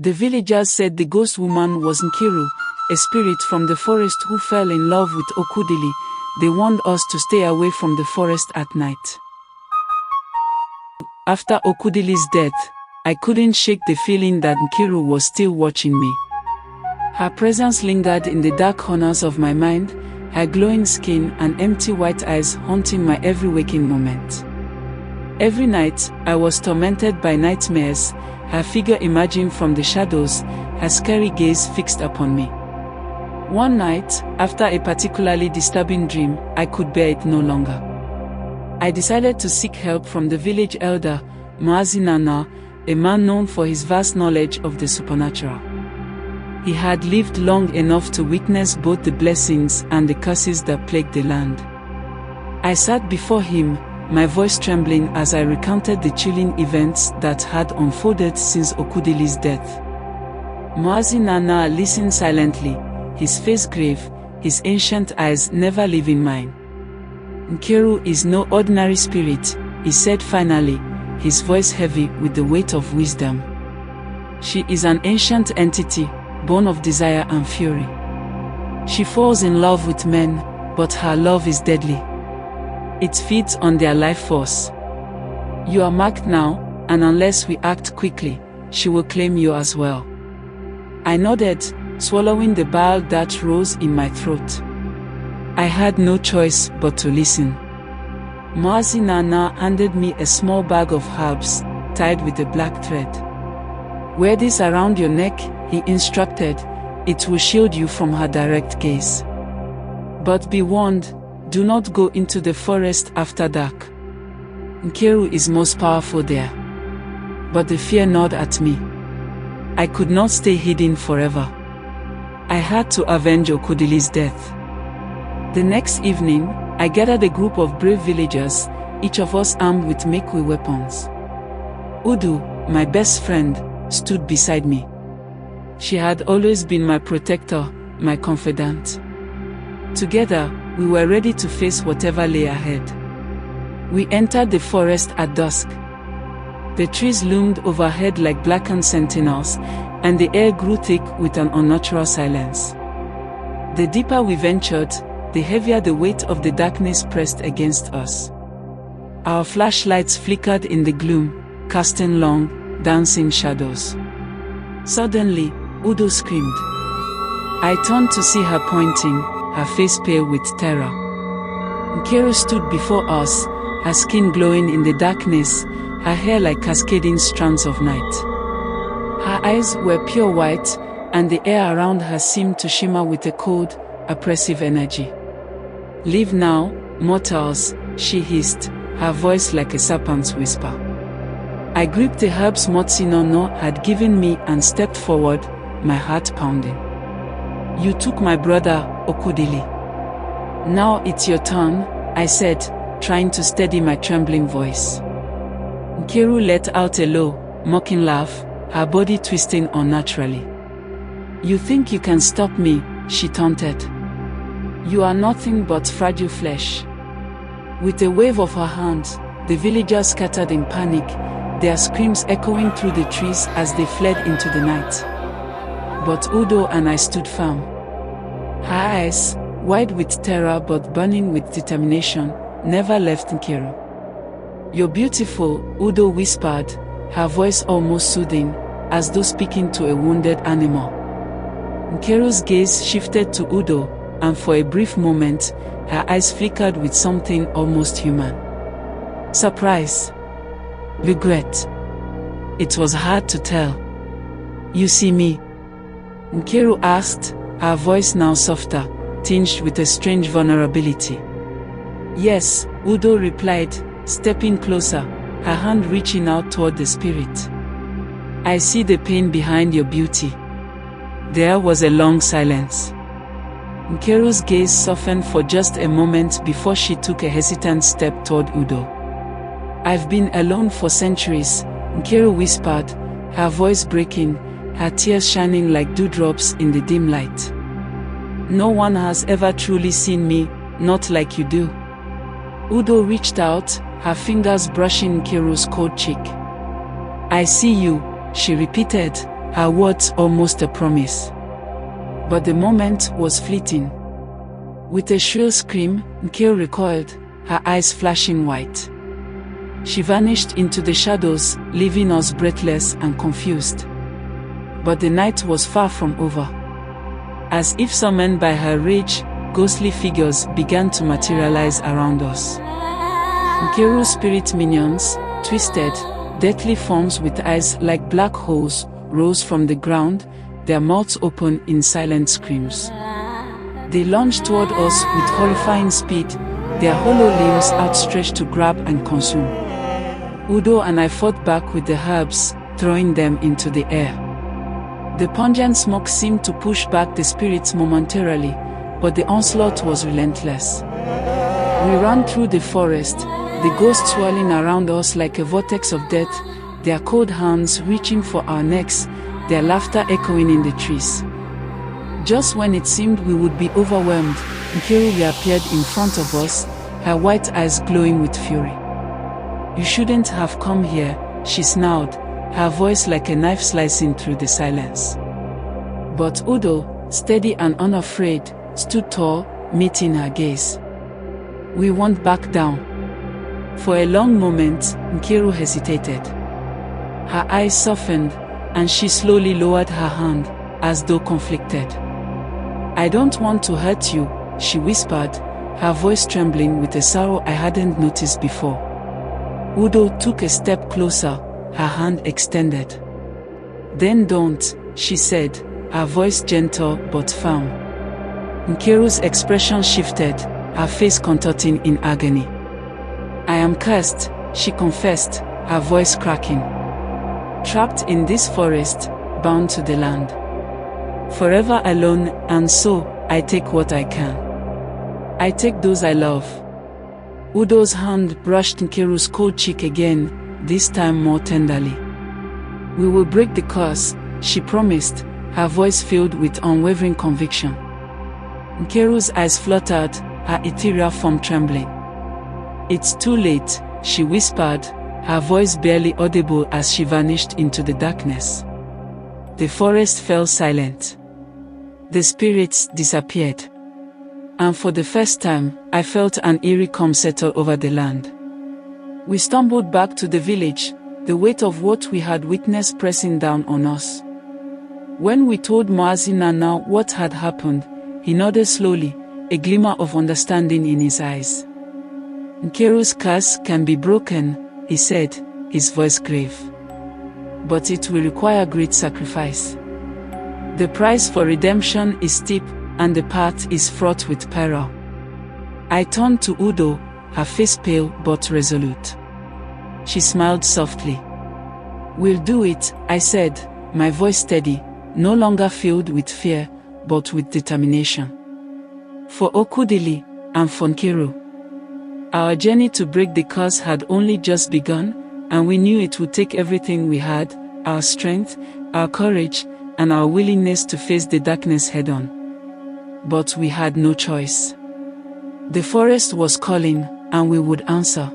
The villagers said the ghost woman was Nkiru, a spirit from the forest who fell in love with Okwudili. They warned us to stay away from the forest at night. After Okwudili's death, I couldn't shake the feeling that Nkiru was still watching me. Her presence lingered in the dark corners of my mind, her glowing skin and empty white eyes haunting my every waking moment. Every night, I was tormented by nightmares, her figure emerging from the shadows, her scary gaze fixed upon me. One night, after a particularly disturbing dream, I could bear it no longer. I decided to seek help from the village elder, Mazi Nana, a man known for his vast knowledge of the supernatural. He had lived long enough to witness both the blessings and the curses that plagued the land. I sat before him, my voice trembling as I recounted the chilling events that had unfolded since Okwudili's death. Mazi Nana listened silently, his face grave, his ancient eyes never leaving mine. Nkiru is no ordinary spirit, he said finally, his voice heavy with the weight of wisdom. She is an ancient entity, born of desire and fury. She falls in love with men, but her love is deadly. It feeds on their life force. You are marked now, and unless we act quickly, she will claim you as well. I nodded, swallowing the bile that rose in my throat. I had no choice but to listen. Mazi Nana handed me a small bag of herbs, tied with a black thread. Wear this around your neck, he instructed, it will shield you from her direct gaze. But be warned, do not go into the forest after dark. Nkiru is most powerful there. But the fear gnawed at me. I could not stay hidden forever. I had to avenge Okwudili's death. The next evening, I gathered a group of brave villagers, each of us armed with Mekwe weapons. Udu, my best friend, stood beside me. She had always been my protector, my confidant. Together, we were ready to face whatever lay ahead. We entered the forest at dusk. The trees loomed overhead like blackened sentinels, and the air grew thick with an unnatural silence. The deeper we ventured, the heavier the weight of the darkness pressed against us. Our flashlights flickered in the gloom, casting long, dancing shadows. Suddenly, Udo screamed. I turned to see her pointing, her face pale with terror. Nkiru stood before us, her skin glowing in the darkness, her hair like cascading strands of night. Her eyes were pure white, and the air around her seemed to shimmer with a cold, oppressive energy. Leave now, mortals, she hissed, her voice like a serpent's whisper. I gripped the herbs Mazi Nana had given me and stepped forward, my heart pounding. You took my brother, Okwudili. Now it's your turn, I said, trying to steady my trembling voice. Nkiru let out a low, mocking laugh, her body twisting unnaturally. You think you can stop me, she taunted. You are nothing but fragile flesh. With a wave of her hand, the villagers scattered in panic, their screams echoing through the trees as they fled into the night. But Udo and I stood firm. Her eyes, wide with terror but burning with determination, never left Nkiru. You're beautiful, Udo whispered, her voice almost soothing, as though speaking to a wounded animal. Nkiru's gaze shifted to Udo, and for a brief moment, her eyes flickered with something almost human. Surprise. Regret. It was hard to tell. You see me? Nkiru asked, her voice now softer, tinged with a strange vulnerability. Yes, Udo replied, stepping closer, her hand reaching out toward the spirit. I see the pain behind your beauty. There was a long silence. Nkiru's gaze softened for just a moment before she took a hesitant step toward Udo. I've been alone for centuries, Nkiru whispered, her voice breaking, her tears shining like dewdrops in the dim light. No one has ever truly seen me, not like you do. Udo reached out, her fingers brushing Nkiru's cold cheek. I see you, she repeated, her words almost a promise. But the moment was fleeting. With a shrill scream, Nkiru recoiled, her eyes flashing white. She vanished into the shadows, leaving us breathless and confused. But the night was far from over. As if summoned by her rage, ghostly figures began to materialize around us. Nkiru's spirit minions, twisted, deathly forms with eyes like black holes, rose from the ground, their mouths open in silent screams. They lunged toward us with horrifying speed, their hollow limbs outstretched to grab and consume. Udo and I fought back with the herbs, throwing them into the air. The pungent smoke seemed to push back the spirits momentarily, but the onslaught was relentless. We ran through the forest, the ghosts swirling around us like a vortex of death, their cold hands reaching for our necks, their laughter echoing in the trees. Just when it seemed we would be overwhelmed, Nkiru reappeared in front of us, her white eyes glowing with fury. "You shouldn't have come here," she snarled, her voice like a knife slicing through the silence. But Udo, steady and unafraid, stood tall, meeting her gaze. "We won't back down." For a long moment, Nkiru hesitated. Her eyes softened, and she slowly lowered her hand, as though conflicted. "I don't want to hurt you," she whispered, her voice trembling with a sorrow I hadn't noticed before. Udo took a step closer, her hand extended. "Then don't," she said, her voice gentle but firm. Nkiru's expression shifted, her face contorting in agony. "I am cursed," she confessed, her voice cracking. "Trapped in this forest, bound to the land. Forever alone, and so, I take what I can. I take those I love." Udo's hand brushed Nkiru's cold cheek again, this time more tenderly. "We will break the curse," she promised, her voice filled with unwavering conviction. Nkiru's eyes fluttered, her ethereal form trembling. "It's too late," she whispered, her voice barely audible as she vanished into the darkness. The forest fell silent. The spirits disappeared. And for the first time, I felt an eerie calm settle over the land. We stumbled back to the village, the weight of what we had witnessed pressing down on us. When we told Muazi Nana what had happened, he nodded slowly, a glimmer of understanding in his eyes. "Nkiru's curse can be broken," he said, his voice grave. "But it will require great sacrifice. The price for redemption is steep, and the path is fraught with peril." I turned to Udo, her face pale but resolute. She smiled softly. "We'll do it," I said, my voice steady, no longer filled with fear, but with determination. "For Okwudili, and for Nkiru." Our journey to break the curse had only just begun, and we knew it would take everything we had, our strength, our courage, and our willingness to face the darkness head-on. But we had no choice. The forest was calling, and we would answer.